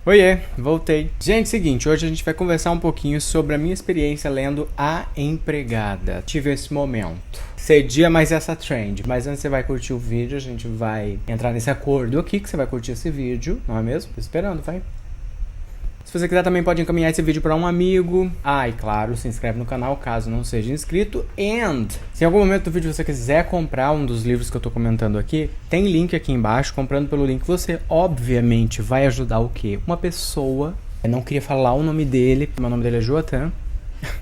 Oiê, voltei. Gente, seguinte, hoje a gente vai conversar um pouquinho sobre a minha experiência lendo A Empregada. Tive esse momento. Cedia mais essa trend, mas antes você vai curtir o vídeo, a gente vai entrar nesse acordo aqui que você vai curtir esse vídeo, não é mesmo? Tô esperando, vai. Se você quiser também pode encaminhar esse vídeo para um amigo. E claro, se inscreve no canal caso não seja inscrito. And se em algum momento do vídeo você quiser comprar um dos livros que eu tô comentando aqui, tem link aqui embaixo. Comprando pelo link você obviamente vai ajudar o quê? Uma pessoa. Eu não queria falar o nome dele, meu nome dele é Joatan.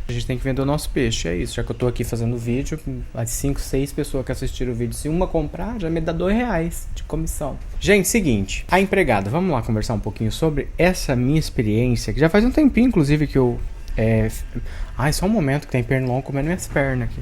A gente tem que vender o nosso peixe, é isso. Já que eu tô aqui fazendo o vídeo, as 5, 6 pessoas que assistiram o vídeo, se uma comprar, já me dá R$2 de comissão. Gente, seguinte, A Empregada. Vamos lá conversar um pouquinho sobre essa minha experiência, que já faz um tempinho, inclusive, que eu... só um momento que tem pernilongo comendo minhas pernas aqui.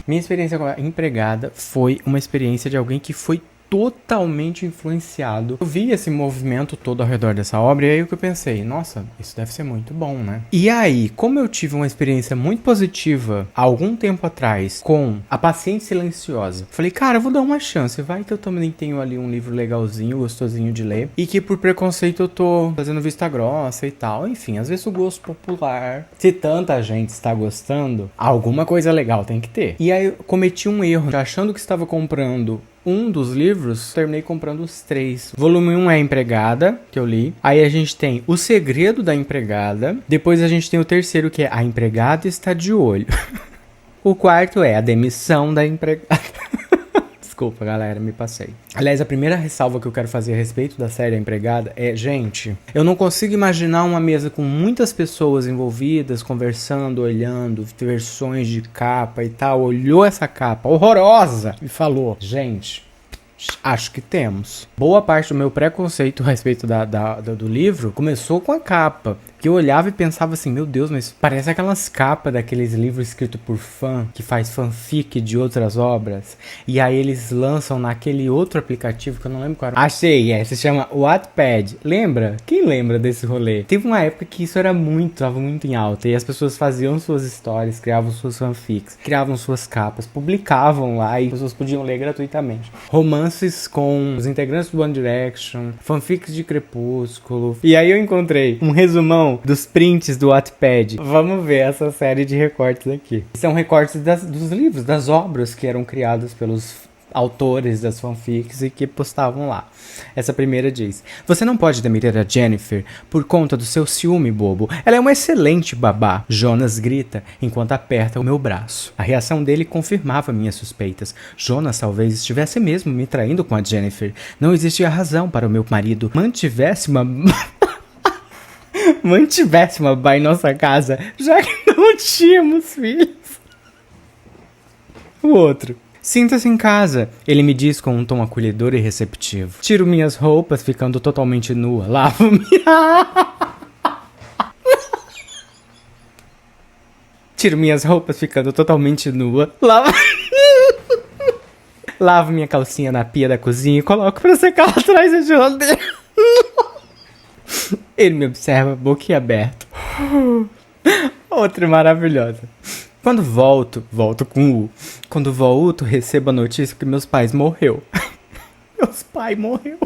Minha experiência com A Empregada foi uma experiência de alguém que foi totalmente influenciado. Eu vi esse movimento todo ao redor dessa obra e aí o que eu pensei, nossa, isso deve ser muito bom, né? E aí, como eu tive uma experiência muito positiva há algum tempo atrás com A Paciente Silenciosa, falei, cara, eu vou dar uma chance, vai que eu também tenho ali um livro legalzinho, gostosinho de ler, e que por preconceito eu tô fazendo vista grossa e tal, enfim, às vezes o gosto popular, se tanta gente está gostando, alguma coisa legal tem que ter. E aí eu cometi um erro, achando que estava comprando um dos livros, terminei comprando os 3. Volume 1 é A Empregada, que eu li. Aí a gente tem O Segredo da Empregada. Depois a gente tem o terceiro, que é A Empregada Está de Olho. O quarto é A Demissão da Empregada. Desculpa, galera, me passei. Aliás, a primeira ressalva que eu quero fazer a respeito da série A Empregada é, gente, eu não consigo imaginar uma mesa com muitas pessoas envolvidas, conversando, olhando, versões de capa e tal. Olhou essa capa horrorosa e falou, gente, acho que temos. Boa parte do meu preconceito a respeito do livro começou com a capa. Que eu olhava e pensava assim, meu Deus, mas parece aquelas capas daqueles livros escritos por fã, que faz fanfic de outras obras. E aí eles lançam naquele outro aplicativo que eu não lembro qual era. Achei, se chama Wattpad. Lembra? Quem lembra desse rolê? Teve uma época que isso era tava muito em alta. E as pessoas faziam suas histórias, criavam suas fanfics, criavam suas capas, publicavam lá e as pessoas podiam ler gratuitamente. Romances com os integrantes do One Direction, fanfics de Crepúsculo. E aí eu encontrei um resumão dos prints do Wattpad. Vamos ver essa série de recortes aqui. São recortes dos livros, das obras que eram criadas pelos autores das fanfics e que postavam lá. Essa primeira diz: você não pode demitir a Jennifer por conta do seu ciúme bobo. Ela é uma excelente babá. Jonas grita enquanto aperta o meu braço. A reação dele confirmava minhas suspeitas. Jonas talvez estivesse mesmo me traindo com a Jennifer. Não existia razão para o meu marido mantivesse uma babá em nossa casa, já que não tínhamos filhos. O outro. Sinta-se em casa, ele me diz com um tom acolhedor e receptivo. Tiro minhas roupas, ficando totalmente nua. Tiro minhas roupas, ficando totalmente nua. Lavo minha calcinha na pia da cozinha e coloco pra secar atrás da geladeira. Ele me observa boquiaberto. Outra maravilhosa. Quando volto com U. Quando volto, recebo a notícia que meus pais morreu. Meus pais morreu.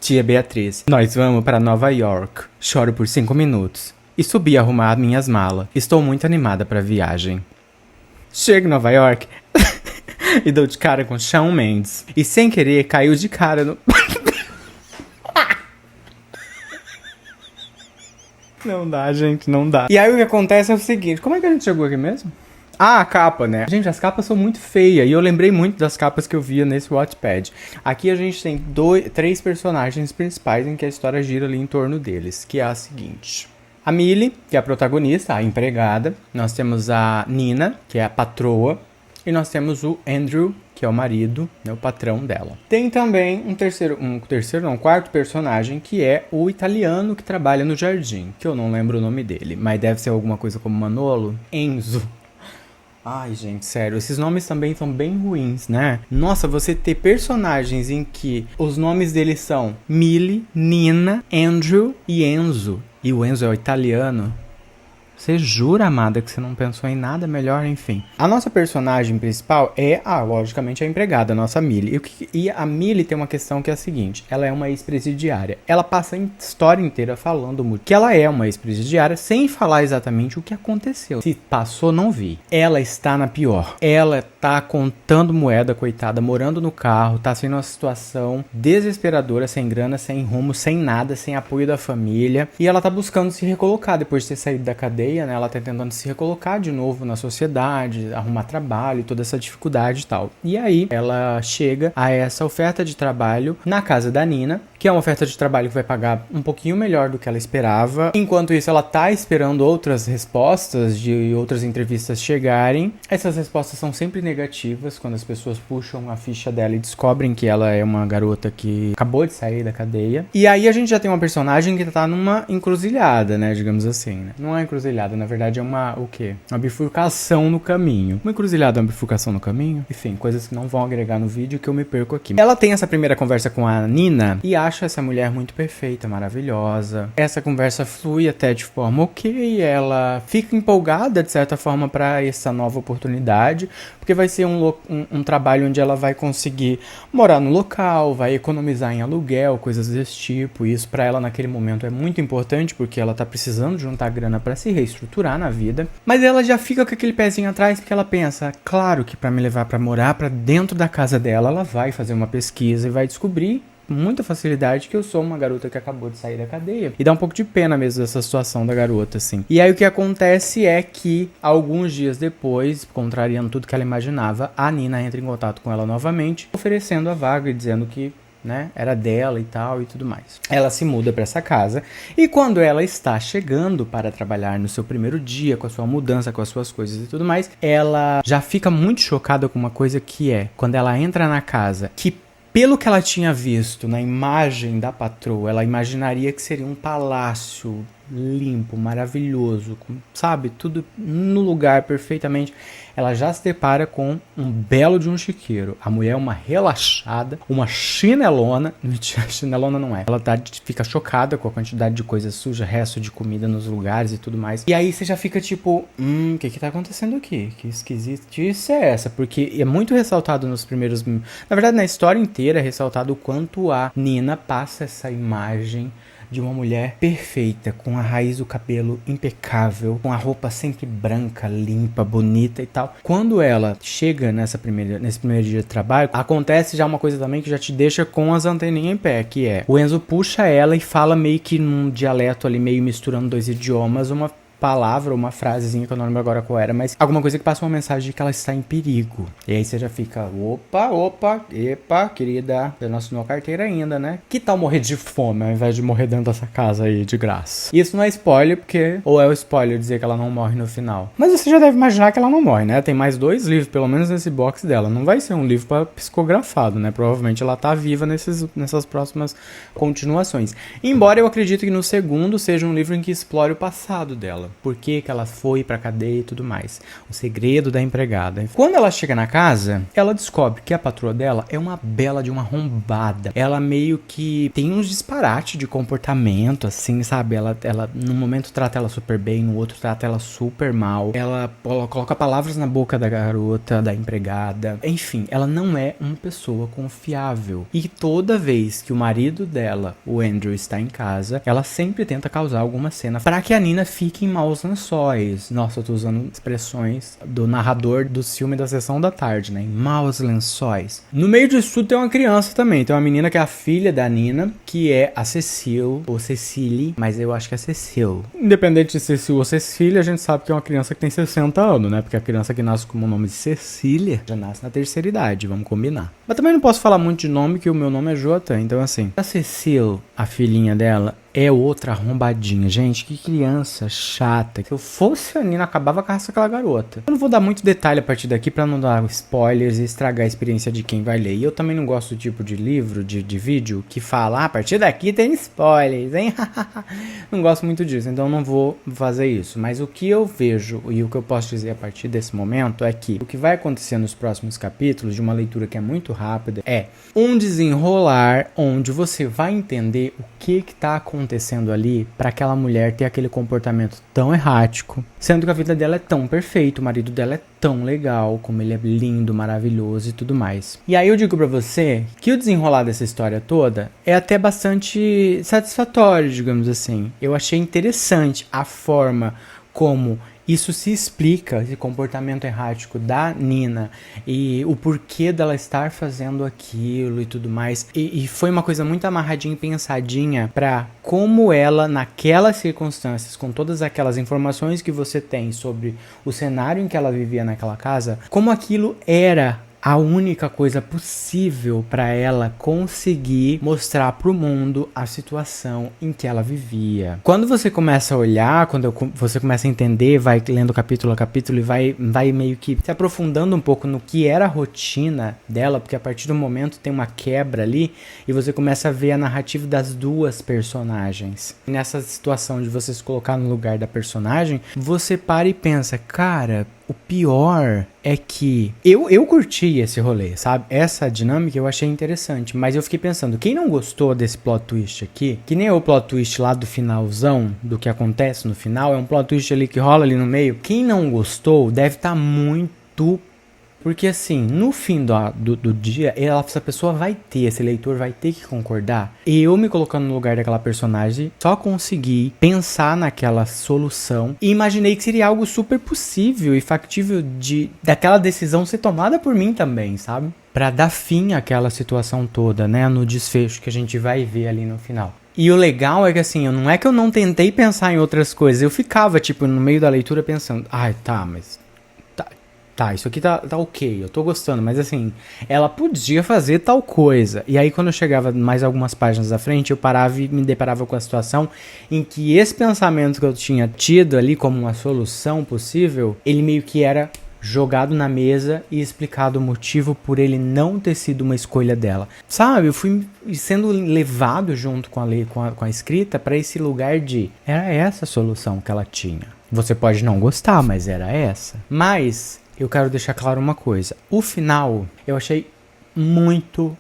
Tia Beatriz, nós vamos para Nova York. Choro por 5 minutos. E subi a arrumar minhas malas. Estou muito animada para a viagem. Chego em Nova York e dou de cara com Shawn Mendes. E sem querer, caiu de cara no... Não dá, gente, não dá. E aí o que acontece é o seguinte, como é que a gente chegou aqui mesmo? A capa, né? Gente, as capas são muito feias. E eu lembrei muito das capas que eu via nesse Wattpad. Aqui a gente tem 3 personagens principais em que a história gira ali em torno deles. Que é a seguinte. A Millie, que é a protagonista, a empregada. Nós temos a Nina, que é a patroa. E nós temos o Andrew, que é o marido, né, o patrão dela. Tem também um quarto personagem, que é o italiano que trabalha no jardim, que eu não lembro o nome dele, mas deve ser alguma coisa como Manolo. Enzo. Ai, gente, sério, esses nomes também são bem ruins, né? Nossa, você ter personagens em que os nomes deles são Millie, Nina, Andrew e Enzo. E o Enzo é o italiano. Você jura, amada, que você não pensou em nada melhor? Enfim. A nossa personagem principal é, logicamente, a empregada, a nossa Millie. E a Millie tem uma questão que é a seguinte. Ela é uma ex-presidiária. Ela passa a história inteira falando muito que ela é uma ex-presidiária sem falar exatamente o que aconteceu. Se passou, não vi. Ela está na pior. Ela tá contando moeda, coitada, morando no carro, tá sendo uma situação desesperadora, sem grana, sem rumo, sem nada, sem apoio da família. E ela tá buscando se recolocar depois de ter saído da cadeia. Né? Ela tá tentando se recolocar de novo na sociedade, arrumar trabalho, toda essa dificuldade e tal. E aí, ela chega a essa oferta de trabalho na casa da Nina, que é uma oferta de trabalho que vai pagar um pouquinho melhor do que ela esperava. Enquanto isso, ela tá esperando outras respostas de outras entrevistas chegarem. Essas respostas são sempre negativas, quando as pessoas puxam a ficha dela e descobrem que ela é uma garota que acabou de sair da cadeia. E aí, a gente já tem uma personagem que tá numa encruzilhada, né, digamos assim, né? Não é encruzilhada. Na verdade é o quê? Uma bifurcação no caminho. Uma encruzilhada é uma bifurcação no caminho? Enfim, coisas que não vão agregar no vídeo que eu me perco aqui. Ela tem essa primeira conversa com a Nina e acha essa mulher muito perfeita, maravilhosa. Essa conversa flui até de forma ok, ela fica empolgada de certa forma para essa nova oportunidade, porque vai ser um trabalho onde ela vai conseguir morar no local, vai economizar em aluguel, coisas desse tipo. E isso para ela naquele momento é muito importante, porque ela tá precisando juntar grana para se reestruturar na vida, mas ela já fica com aquele pezinho atrás porque ela pensa, claro que para me levar para morar para dentro da casa dela, ela vai fazer uma pesquisa e vai descobrir com muita facilidade que eu sou uma garota que acabou de sair da cadeia. E dá um pouco de pena mesmo dessa situação da garota, assim. E aí o que acontece é que, alguns dias depois, contrariando tudo que ela imaginava, a Nina entra em contato com ela novamente, oferecendo a vaga e dizendo que era dela e tal e tudo mais. Ela se muda para essa casa e quando ela está chegando para trabalhar no seu primeiro dia, com a sua mudança, com as suas coisas e tudo mais, ela já fica muito chocada com uma coisa que é, quando ela entra na casa, que pelo que ela tinha visto na imagem da patroa, ela imaginaria que seria um palácio limpo, maravilhoso, sabe? Tudo no lugar perfeitamente. Ela já se depara com um belo de um chiqueiro. A mulher é uma relaxada, uma chinelona. Mentira, chinelona não é. Ela fica chocada com a quantidade de coisa suja, resto de comida nos lugares e tudo mais. E aí você já fica tipo, o que tá acontecendo aqui? Que esquisitice é essa? Porque é muito ressaltado nos primeiros... Na verdade, na história inteira é ressaltado o quanto a Nina passa essa imagem de uma mulher perfeita, com a raiz do cabelo impecável, com a roupa sempre branca, limpa, bonita e tal. Quando ela chega nesse primeiro dia de trabalho, acontece já uma coisa também que já te deixa com as anteninhas em pé, que é, o Enzo puxa ela e fala meio que num dialeto ali, meio misturando dois idiomas, uma palavra, uma frasezinha que eu não lembro agora qual era, mas alguma coisa que passa uma mensagem de que ela está em perigo. E aí você já fica, epa, querida, você não assinou a carteira ainda, né? Que tal morrer de fome ao invés de morrer dentro dessa casa aí de graça? Isso não é spoiler, porque... Ou é o spoiler dizer que ela não morre no final. Mas você já deve imaginar que ela não morre, né? Tem mais 2 livros, pelo menos nesse box dela. Não vai ser um livro psicografado, né? Provavelmente ela tá viva nessas próximas continuações. Embora eu acredite que no segundo seja um livro em que explore o passado dela. Por que ela foi pra cadeia e tudo mais. O segredo da empregada. Quando ela chega na casa, ela descobre que a patroa dela é uma bela de uma arrombada. Ela meio que tem uns disparates de comportamento, assim, sabe? Ela num momento trata ela super bem, no outro trata ela super mal. Ela coloca palavras na boca da garota, da empregada. Enfim, ela não é uma pessoa confiável. E toda vez que o marido dela, o Andrew, está em casa, ela sempre tenta causar alguma cena pra que a Nina fique em maus lençóis. Nossa, eu tô usando expressões do narrador do filme da Sessão da Tarde, né? Em maus lençóis. No meio disso tudo tem uma criança também. Tem uma menina que é a filha da Nina, que é a Cecile, ou Cecily, mas eu acho que é Cecile. Independente de Cecile ou Cecília, a gente sabe que é uma criança que tem 60 anos, né? Porque a criança que nasce com o nome de Cecília já nasce na terceira idade, vamos combinar. Mas também não posso falar muito de nome, que o meu nome é Jota, então assim. A Cecile, a filhinha dela, é outra arrombadinha. Gente, que criança chata. Se eu fosse a Nina, acabava com aquela garota. Eu não vou dar muito detalhe a partir daqui pra não dar spoilers e estragar a experiência de quem vai ler. E eu também não gosto do tipo de livro, de vídeo, que fala, a partir daqui tem spoilers, hein? Não gosto muito disso, então não vou fazer isso. Mas o que eu vejo e o que eu posso dizer a partir desse momento é que o que vai acontecer nos próximos capítulos, de uma leitura que é muito rápida. É um desenrolar onde você vai entender o que tá acontecendo ali para aquela mulher ter aquele comportamento tão errático, sendo que a vida dela é tão perfeita, o marido dela é tão legal, como ele é lindo, maravilhoso e tudo mais. E aí eu digo pra você que o desenrolar dessa história toda é até bastante satisfatório, digamos assim. Eu achei interessante a forma como isso se explica, esse comportamento errático da Nina e o porquê dela estar fazendo aquilo e tudo mais. E foi uma coisa muito amarradinha e pensadinha pra como ela, naquelas circunstâncias, com todas aquelas informações que você tem sobre o cenário em que ela vivia naquela casa, como aquilo era a única coisa possível para ela conseguir mostrar para o mundo a situação em que ela vivia. Quando você começa a olhar, você começa a entender, vai lendo capítulo a capítulo e vai meio que se aprofundando um pouco no que era a rotina dela, porque a partir do momento tem uma quebra ali e você começa a ver a narrativa das duas personagens. Nessa situação de você se colocar no lugar da personagem, você para e pensa, cara, o pior é que eu curti esse rolê, sabe? Essa dinâmica eu achei interessante, mas eu fiquei pensando, quem não gostou desse plot twist aqui, que nem é o plot twist lá do finalzão, do que acontece no final, é um plot twist ali que rola ali no meio, quem não gostou deve estar muito... Porque assim, no fim do dia, essa pessoa vai ter, esse leitor vai ter que concordar. E eu me colocando no lugar daquela personagem, só consegui pensar naquela solução e imaginei que seria algo super possível e factível daquela decisão ser tomada por mim também, sabe? Pra dar fim àquela situação toda, né? No desfecho que a gente vai ver ali no final. E o legal é que assim, não é que eu não tentei pensar em outras coisas, eu ficava tipo no meio da leitura pensando, ai tá, mas... Tá, isso aqui tá ok, eu tô gostando, mas assim, ela podia fazer tal coisa. E aí quando eu chegava mais algumas páginas à frente, eu parava e me deparava com a situação em que esse pensamento que eu tinha tido ali como uma solução possível, ele meio que era jogado na mesa e explicado o motivo por ele não ter sido uma escolha dela. Sabe, eu fui sendo levado junto com a escrita para esse lugar de, era essa a solução que ela tinha. Você pode não gostar, mas era essa. Mas... eu quero deixar claro uma coisa. O final, eu achei muito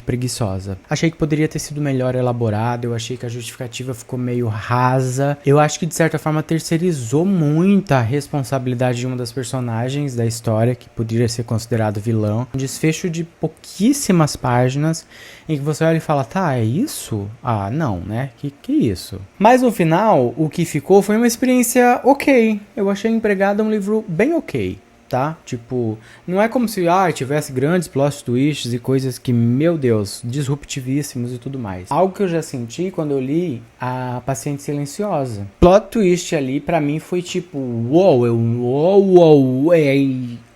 preguiçosa. Achei que poderia ter sido melhor elaborado, eu achei que a justificativa ficou meio rasa. Eu acho que de certa forma terceirizou muito a responsabilidade de uma das personagens da história, que poderia ser considerado vilão. Um desfecho de pouquíssimas páginas, em que você olha e fala, tá, é isso? Ah, não, né? Que isso? Mas no final, o que ficou foi uma experiência ok. Eu achei Empregada um livro bem ok. Tá? Tipo, não é como se tivesse grandes plot twists e coisas que, meu Deus, disruptivíssimos e tudo mais. Algo que eu já senti quando eu li A Paciente Silenciosa. Plot twist ali pra mim foi tipo,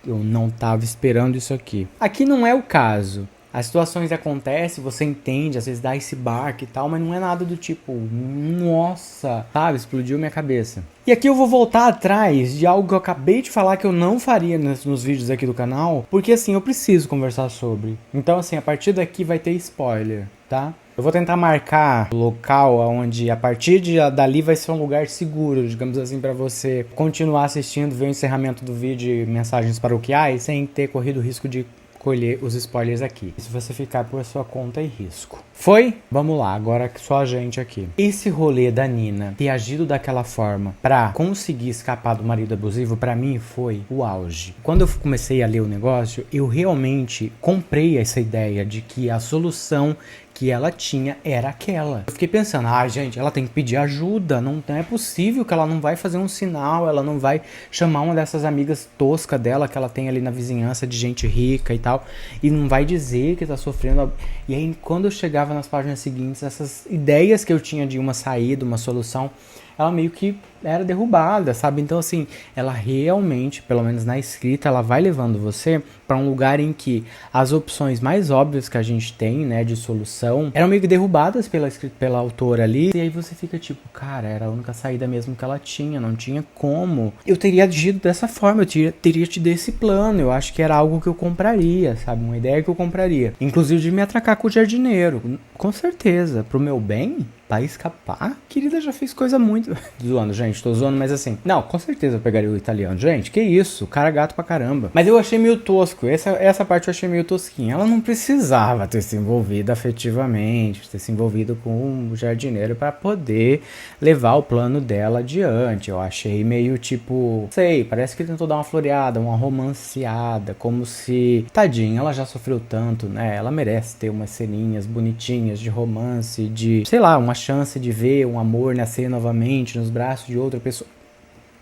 eu não tava esperando isso aqui. Aqui não é o caso. As situações acontecem, você entende, às vezes dá esse barco e tal, mas não é nada do tipo, nossa, sabe, explodiu minha cabeça. E aqui eu vou voltar atrás de algo que eu acabei de falar que eu não faria nos vídeos aqui do canal, porque assim, eu preciso conversar sobre. Então assim, a partir daqui vai ter spoiler, tá? Eu vou tentar marcar o local onde a partir dali vai ser um lugar seguro, digamos assim, para você continuar assistindo, ver o encerramento do vídeo e mensagens paroquiais sem ter corrido o risco de colher os spoilers aqui. Se você ficar por sua conta e risco. Foi? Vamos lá, agora só a gente aqui. Esse rolê da Nina ter agido daquela forma pra conseguir escapar do marido abusivo, pra mim foi o auge. Quando eu comecei a ler o negócio, eu realmente comprei essa ideia de que a solução que ela tinha era aquela. Eu fiquei pensando, gente, ela tem que pedir ajuda, não é possível que ela não vai fazer um sinal, ela não vai chamar uma dessas amigas tosca dela que ela tem ali na vizinhança de gente rica e tal, e não vai dizer que tá sofrendo. E aí, quando eu chegava nas páginas seguintes, essas ideias que eu tinha de uma saída, uma solução, ela meio que era derrubada, sabe? Então, assim, ela realmente, pelo menos na escrita, ela vai levando você para um lugar em que as opções mais óbvias que a gente tem, né, de solução, eram meio que derrubadas pela autora ali. E aí você fica tipo, cara, era a única saída mesmo que ela tinha, não tinha como. Eu teria agido dessa forma, eu teria te dado esse plano, eu acho que era algo que eu compraria, sabe? Uma ideia que eu compraria. Inclusive de me atracar com o jardineiro, com certeza, pro meu bem. Pra escapar? Querida já fez coisa muito... Zoando, gente, tô zoando, mas assim... Não, com certeza eu pegaria o italiano. Gente, que isso? O cara é gato pra caramba. Mas eu achei meio tosco. Essa parte eu achei meio tosquinha. Ela não precisava ter se envolvido afetivamente, ter se envolvido com o jardineiro pra poder levar o plano dela adiante. Eu achei meio tipo... Sei, parece que ele tentou dar uma floreada, uma romanceada, como se... Tadinha, ela já sofreu tanto, né? Ela merece ter umas ceninhas bonitinhas de romance, de... Sei lá, uma chance de ver um amor nascer novamente nos braços de outra pessoa.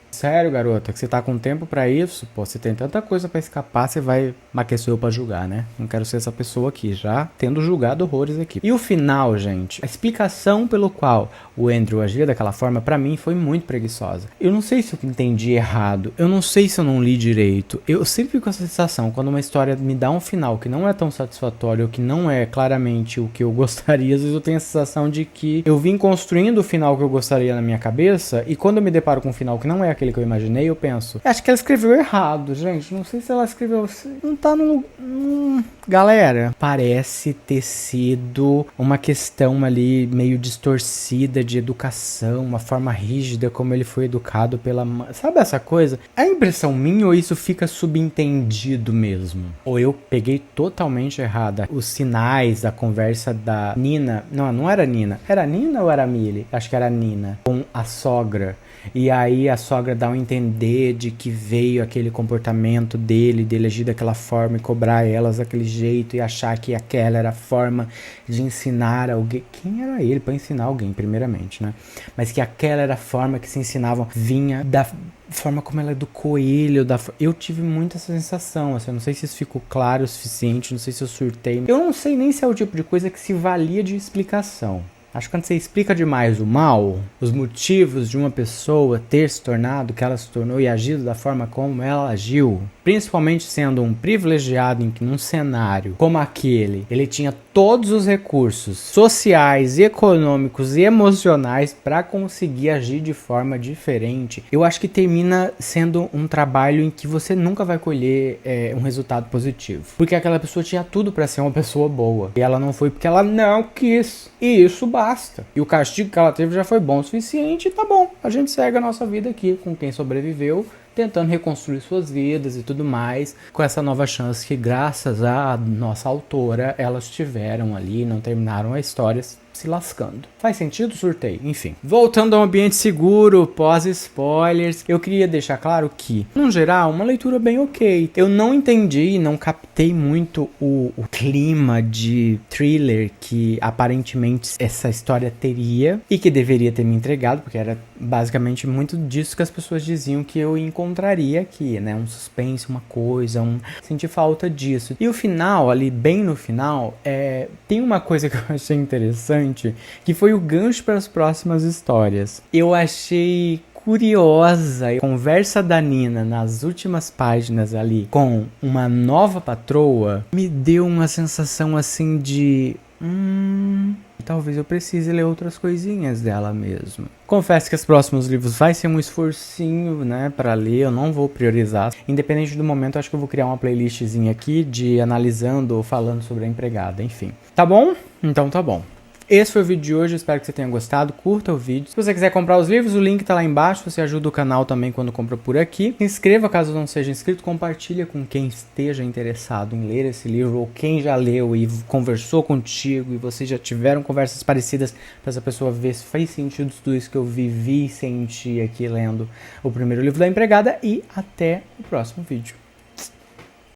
Sério, garota, que você tá com tempo pra isso? Pô, você tem tanta coisa pra escapar, você vai maquecer eu pra julgar, né? Não quero ser essa pessoa aqui, já tendo julgado horrores aqui. E o final, gente, a explicação pelo qual o Andrew agia daquela forma, pra mim, foi muito preguiçosa. Eu não sei se eu entendi errado, eu não sei se eu não li direito. Eu sempre fico com essa sensação, quando uma história me dá um final que não é tão satisfatório, ou que não é claramente o que eu gostaria, às vezes eu tenho a sensação de que eu vim construindo o final que eu gostaria na minha cabeça, e quando eu me deparo com um final que não é aquele que eu imaginei, eu penso, acho que ela escreveu errado, gente, não sei se ela escreveu, não tá no... Galera, parece ter sido uma questão ali meio distorcida de educação, uma forma rígida como ele foi educado pela mãe, sabe essa coisa? É impressão minha ou isso fica subentendido mesmo? Ou eu peguei totalmente errada os sinais da conversa da Nina, não era Nina, era Nina ou era Millie? Acho que era Nina, com a sogra. E aí a sogra dá um entender de que veio aquele comportamento dele agir daquela forma e cobrar elas daquele jeito e achar que aquela era a forma de ensinar alguém. Quem era ele para ensinar alguém, primeiramente, né? Mas que aquela era a forma que se ensinavam, vinha da forma como ela educou ele. Eu tive muito essa sensação, assim, eu não sei se isso ficou claro o suficiente, não sei se eu surtei. Eu não sei nem se é o tipo de coisa que se valia de explicação. Acho que quando você explica demais o mal, os motivos de uma pessoa ter se tornado o que ela se tornou e agido da forma como ela agiu, principalmente sendo um privilegiado em que num cenário como aquele, ele tinha todos os recursos sociais, econômicos e emocionais para conseguir agir de forma diferente, eu acho que termina sendo um trabalho em que você nunca vai colher um resultado positivo. Porque aquela pessoa tinha tudo para ser uma pessoa boa. E ela não foi porque ela não quis. E isso basta. E o castigo que ela teve já foi bom o suficiente e tá bom. A gente segue a nossa vida aqui com quem sobreviveu, tentando reconstruir suas vidas e tudo mais, com essa nova chance que, graças à nossa autora, elas tiveram ali, não terminaram a história se lascando. Faz sentido? Surtei. Enfim. Voltando ao ambiente seguro, pós-spoilers, eu queria deixar claro que, no geral, uma leitura bem ok. Eu não entendi, não captei muito o clima de thriller que aparentemente essa história teria e que deveria ter me entregado, porque era basicamente muito disso que as pessoas diziam que eu encontraria aqui, né? Um suspense, uma coisa, senti falta disso. E o final, ali, bem no final, tem uma coisa que eu achei interessante, que foi o gancho para as próximas histórias. Eu achei curiosa a conversa da Nina nas últimas páginas ali com uma nova patroa, me deu uma sensação assim de... talvez eu precise ler outras coisinhas dela mesmo. Confesso que os próximos livros vai ser um esforcinho, né, para ler, eu não vou priorizar. Independente do momento, acho que eu vou criar uma playlistzinha aqui de analisando ou falando sobre a empregada, enfim. Tá bom? Então tá bom. Esse foi o vídeo de hoje, espero que você tenha gostado, curta o vídeo. Se você quiser comprar os livros, o link tá lá embaixo, você ajuda o canal também quando compra por aqui. Se inscreva caso não seja inscrito, compartilha com quem esteja interessado em ler esse livro, ou quem já leu e conversou contigo, e vocês já tiveram conversas parecidas, para essa pessoa ver se faz sentido tudo isso que eu vivi e senti aqui lendo o primeiro livro da empregada, e até o próximo vídeo.